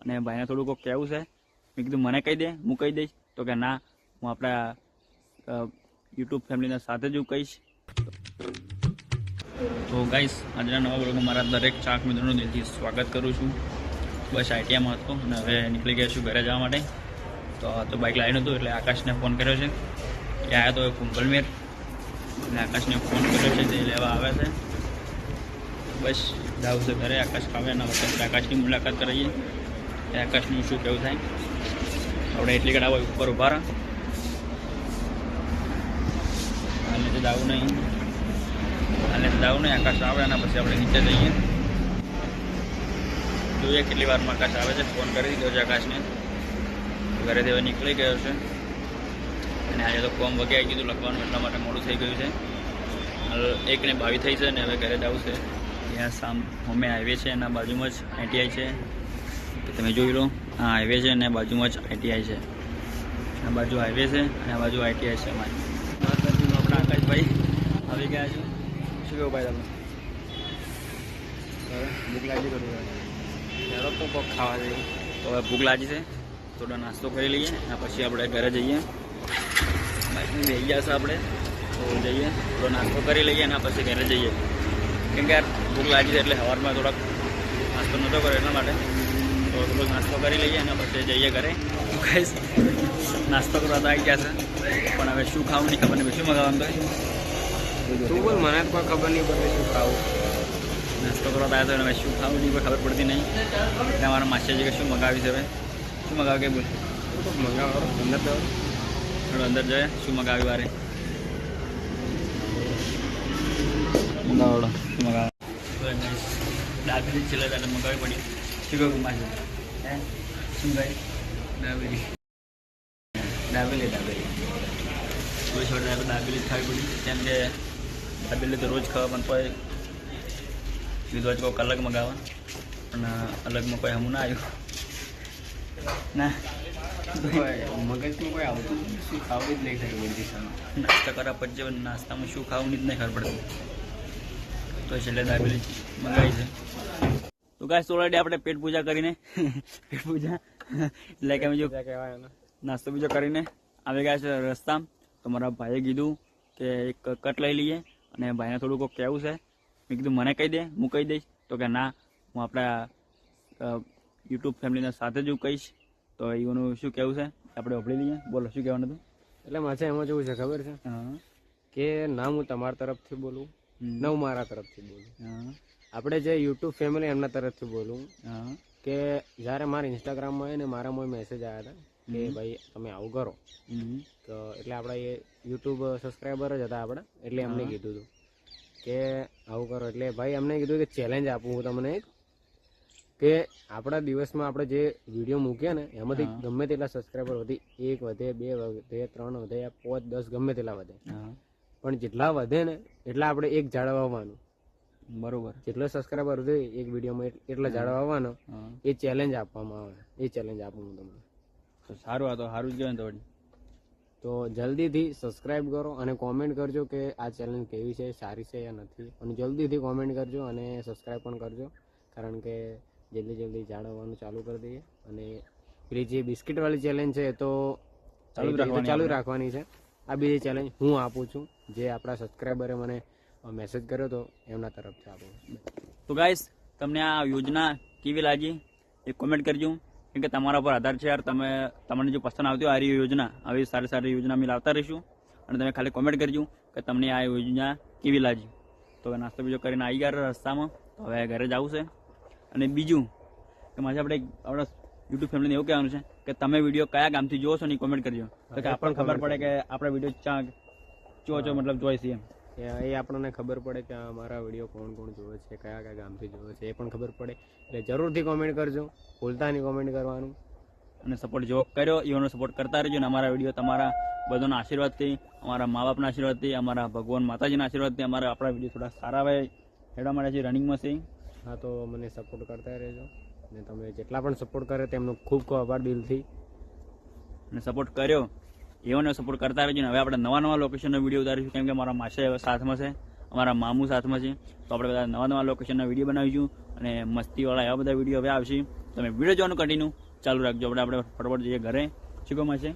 અને ભાઈને થોડું કોઈક કહેવું છે. મેં કીધું મને કહી દે, હું કહી દઈશ. તો કે ના, હું આપણા યુટ્યુબ ફેમિલીના સાથે જ હું કહીશ. તો ગાઈસ, આજના નવા બ્લોગમાં મારા દરેક ચાહક મિત્રોનું દિલથી સ્વાગત કરું છું. બસ આઈટીઆઈમાં હતો અને હવે નીકળી ગયા છું ઘરે જવા માટે. તો બાઇક લાવીને હતું એટલે આકાશને ફોન કર્યો છે. એ આવ્યા તો કુંભલમેર અને આકાશને ફોન કર્યો છે, તે લેવા આવે છે. બસ જાઉં છે ઘરે. આકાશ આવે એના વખતે આકાશની મુલાકાત કરાવીએ કે આકાશનું શું કેવું થાય. આપણે એટલી કડા હોય ઉપર ઉભા રહા, હાલે તો જવું નહીં, આકાશ આવે એના પછી આપણે નીચે જઈએ. જોઈએ કેટલી વારમાં આકાશ આવે છે. ફોન કરી દીધો છે આકાશને, ઘરેથી હવે નીકળી ગયો છે. અને આજે તો ફોર્મ વગેરે આવી ગયું લખવાનું, એટલા માટે મોડું થઈ ગયું છે. 1:22 થઈ છે ને હવે ઘરે જવું છે. ત્યાં અમે હાઈવે છે, એના બાજુમાં જ આઈટીઆઈ છે. તમે જોઈ લો, આ હાઈવે છે અને બાજુમાં જ આઈટીઆઈ છે. આ બાજુ હાઈવે છે અને આ બાજુ આઈટીઆઈ છે. અમારી આપણા આકાશભાઈ આવી ગયા છે. શું કેવું ભાઈ તમે? ભૂખ લાગી તો કોક ખાવા જઈએ. તો હવે ભૂખ લાગી છે, થોડો નાસ્તો કરી લઈએ અને પછી આપણે ઘરે જઈએ. બાઇકની બેસી ગયા છે આપણે, તો જઈએ થોડો નાસ્તો કરી લઈએ અને પછી ઘરે જઈએ. કેમ કે યાર ભૂખ લાગી છે એટલે સવારમાં થોડોક નાસ્તો નહોતો કર્યો, એટલા માટે તો થોડો નાસ્તો કરી લઈએ અને પછી જઈએ ઘરે. નાસ્તો કરવા તો આવી ગયા છે, પણ હવે શું ખાવું નહીં ખબર નહીં, શું મગાવવાનું તો તું બોલ, મને કોઈ ખબર નહીં પડે શું ખાવું. નાસ્તો કરવા આવ્યો તો હવે શું ખાવું નહીં કોઈ ખબર પડતી નહીં. એટલે અમારા માસીજી કે શું મગાવી છે, હવે શું મગાવ કે બોલ મંગાવો અંદર તો થોડું અંદર જોઈએ શું મગાવ્યું વારે મંગાવડો શું મગાવ ડાબેલી છેલ્લે તારે મગાવી પડી. શું કહું માસી હે શું ભાઈ? ડાબેલી કોઈ છોડે ડાબેલી ખાવી પડી. કેમ કે ડાબેલી તો રોજ ખાવા, પણ કોઈ કીધું જ કોઈક અલગ મગાવવા, પણ અલગમાં કોઈ હમું ના આવ્યું ના. મગજમાં કોઈ આવતું શું ખાવું જ નહીં થાય બધી સામે. નાસ્તા કર્યા પછી નાસ્તામાં શું ખાવું જ નહીં ખબર પડતું, તો છેલ્લે દાબેલી મંગાવી છે. તો ગાઈસ ઓલરેડી આપણે પેટ પૂજા કરીને પેટ પૂજા એટલે કે બીજું કહેવાય નાસ્તો બીજો કરીને આવી ગયા છે રસ્તા. તો મારા ભાઈએ કીધું કે એક કટ લઈ લઈએ અને ભાઈને થોડું કોઈક કહેવું છે. મેં કીધું મને કહી દે, હું કહી દઈશ. તો કે ના, હું આપણા યુટ્યુબ ફેમિલીના સાથે જ હું કહીશ. તો એનું શું કહેવું છે આપણે ઓપડી લઈએ. બોલો શું કહેવાનું હતું? એટલે મારે એમાં જેવું છે ખબર છે હા કે ના હું તમારા તરફથી બોલું, ના હું મારા તરફથી બોલું. હા આપણે જે યુટ્યુબ ફેમિલી એમના તરફથી બોલું હા કે જ્યારે મારા ઇન્સ્ટાગ્રામમાં ને મારામાં મેસેજ આવ્યા હતા કે ભાઈ તમે આવું કરો, તો એટલે આપણા એ યુટ્યુબ સબસ્ક્રાઈબર જ હતા આપણા, એટલે એમને કીધું હતું કે આવું કરો. એટલે ભાઈ એમને કીધું કે ચેલેન્જ આપું હું તમને એક, કે આપણા દિવસમાં આપણે જે વિડીયો મૂકીએ ને એમાંથી ગમે તેટલા સબસ્ક્રાઈબર વધી, 1 વધે 2 વધે 3 વધે 5 10 ગમે તેટલા વધે, પણ જેટલા વધે ને એટલા આપણે એક ઝાડ વાવવાનું. બરોબર, જેટલો સબસ્ક્રાઈબર વધે એક વિડીયોમાં એટલા ઝાડ વાવવાનો, એ ચેલેન્જ આપવામાં આવે. એ ચેલેન્જ આપું હું તમને. તો સારું, આ તો સારું જ કહેવાય ને. તો જલ્દીથી સબસ્ક્રાઈબ કરો અને કોમેન્ટ કરજો કે આ ચેલેન્જ કેવી છે, સારી છે યા નથી. અને જલ્દીથી કોમેન્ટ કરજો અને સબસ્ક્રાઈબ પણ કરજો, કારણ કે જલ્દી જાણવાનું ચાલુ કરી દઈએ. અને પેલી જે બિસ્કિટવાળી ચેલેન્જ છે તો ચાલુ રાખવાની છે. આ બીજી ચેલેન્જ હું આપું છું, જે આપણા સબસ્ક્રાઈબરે મને મેસેજ કર્યો હતો એમના તરફથી આપું. તો ગાઈસ, તમને આ યોજના કેવી લાગી એ કોમેન્ટ કરજો. કેમ કે તમારા પર આધાર છે યાર. તમને જો પસંદ આવતી હોય આ યોજના, આવી સારી યોજના અમે લાવતા રહીશું. અને તમે ખાલી કોમેન્ટ કરજો કે તમને આ યોજના કેવી લાગી. તો હવે નાસ્તો બીજો કરીને આવી ગયા રસ્તામાં, તો હવે ઘરે જવું છે. અને બીજું કે મારે આપણે આપણા યુટ્યુબ ફેમિલીને એવું કહેવાનું છે કે તમે વિડીયો કયા ગામથી જોવો છો ને કોમેન્ટ કરજો, તો કે આપણને ખબર પડે કે આપણા વિડીયો ક્યાં જો મતલબ જોઈ છે એમ. એ આપણને ખબર પડે કે અમારા વિડીયો કોણ જોવે છે, કયા ગામથી જોવે છે, એ પણ ખબર પડે. એટલે જરૂરથી કોમેન્ટ કરજો, ભૂલતા નહીં કોમેન્ટ કરવાનું. અને સપોર્ટ જો કર્યો એવાનો સપોર્ટ કરતા રહેજો. અને અમારા વિડીયો તમારા બધાના આશીર્વાદથી, અમારા મા બાપના આશીર્વાદથી, અમારા ભગવાન માતાજીના આશીર્વાદથી આપણા વિડીયો થોડા સારા આવે હેડવા માટે છે, રનિંગમાં છે. હા, તો મને સપોર્ટ કરતા રહેજો. અને તમે જેટલા પણ સપોર્ટ કરે તેમનો ખૂબ ખૂબ આભાર દિલથી. અને સપોર્ટ કર્યો એઓને સપોર્ટ કરતા રહેજો. હવે આપણે નવા લોકેશનનો વિડીયો ઉતારીશું, કેમ કે અમારા માસી સાથમાં છે, અમારા મામું સાથમાં છે. તો આપણે બધા નવા લોકેશનના વિડીયો બનાવીશું અને મસ્તીવાળા એવા બધા વિડીયો હવે આવશે. તમે વિડીયો જોવાનું કન્ટિન્યુ ચાલુ રાખજો. આપણે ફટાફટ જઈએ ઘરે. શું કામ હશે?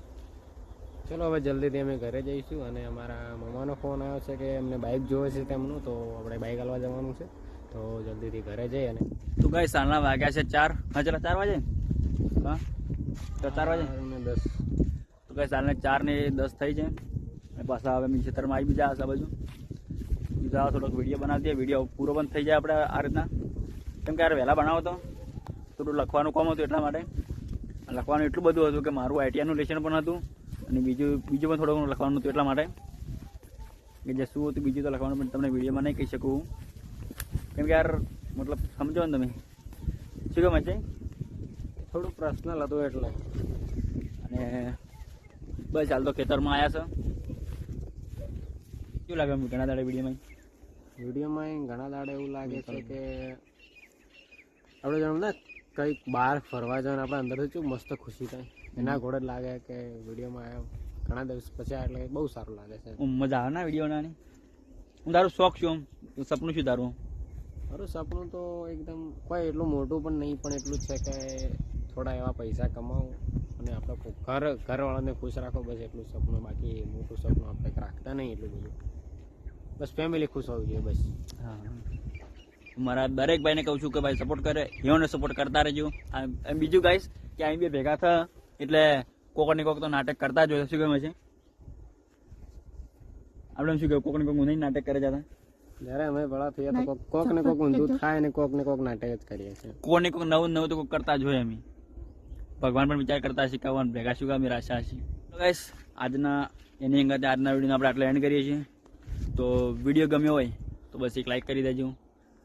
ચલો હવે જલ્દીથી અમે ઘરે જઈશું. અને અમારા મામાનો ફોન આવ્યો છે કે એમને બાઇક જોવે છે તેમનું, તો આપણે બાઇક હાલવા જવાનું છે. તો જલ્દીથી ઘરે જઈ અને તો ગાઈસ સાંજના વાગ્યા છે 4. હા ચાલો 4 વાગે. હા તો 4 વાગે 10. તો ગાઈસ સાંજના 4:10 થઈ છે. અને પાછા હવે મેં ખેતરમાં આવી બીજા આ બાજુ બીજા થોડોક વિડીયો બનાવી દઈએ. વિડીયો પૂરો પણ થઈ જાય આપણે આ રીતના, કેમ કે યાર વહેલા બનાવો તો થોડું લખવાનું કામ હતું એટલા માટે. લખવાનું એટલું બધું હતું કે મારું આઈટીઆઈનું લેશન પણ હતું અને બીજું પણ થોડું લખવાનું હતું એટલા માટે, કે જે શું હતું બીજું તો લખવાનું પણ તમને વિડીયોમાં નહીં કહી શકું, કેમ કે યાર મતલબ સમજો ને તમે. શું ગમે છે? થોડું પર્સનલ હતું એટલે. અને બસ હાલ તો ખેતરમાં આવ્યા છે. શું લાગે ઘણા દાડે વિડીયોમાં ઘણા દાડે એવું લાગે છે કે આપણે જાણ ને કંઈક બહાર ફરવા જવાનું આપણે અંદરથી શું મસ્ત ખુશી થાય એના ઘોડે જ લાગે કે વિડીયોમાં આવ્યો ઘણા દિવસ પછી એટલે બહુ સારું લાગે છે. મજા આવે ને વિડીયોના? હું તારું શોખ છું, સપનું શું તારું? મારું સપનું તો એકદમ કોઈ એટલું મોટું પણ નહીં, પણ એટલું જ છે કે થોડા એવા પૈસા કમાવું અને આપણે ઘરવાળાને ખુશ રાખો, બસ એટલું સપનું. બાકી મોટું સપનું આપણે રાખતા નહીં એટલું બધું, બસ ફેમિલી ખુશ હોવી જોઈએ બસ. હા, મારા દરેક ભાઈને કહું છું કે ભાઈ સપોર્ટ કરે, એઓને સપોર્ટ કરતા રહેજો. બીજું ગાઈસ કે અહીં બે ભેગા થયા એટલે કોક ને કોક તો નાટક કરતા જ હોય. શું ગમે છે આપણે? શું કહ્યું? કોક ને કોક નહીં નાટક કરે જતા. જ્યારે અમે ભેળા થઈએ તો કોક ને કોક ઊંધું થાય ને કોક નાટક જ કરીએ છીએ. કોક ને કોક નવું તો કોક કરતા જ હોય. અમે ભગવાન પણ વિચાર કરતા શીખવવાનું ભેગા શું કામ આશા હશે. તો ગાઈસ આજના એની અંગત આજના વિડીયોને આપણે આટલા એન્ડ કરીએ છીએ. તો વિડીયો ગમ્યો હોય તો બસ એક લાઈક કરી દેજો.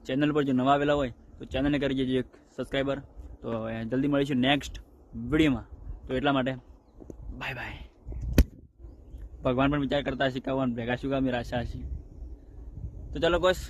ચેનલ પર જો નવા આવેલા હોય તો ચેનલને કરી દેજો એક સબસ્ક્રાઈબર. તો જલ્દી મળીશું નેક્સ્ટ વિડીયોમાં. તો એટલા માટે બાય બાય. ભગવાન પણ વિચાર કરતા શીખવવાનું ભેગા શું કામ આશા હશે. તો ચાલો ગોઈસ.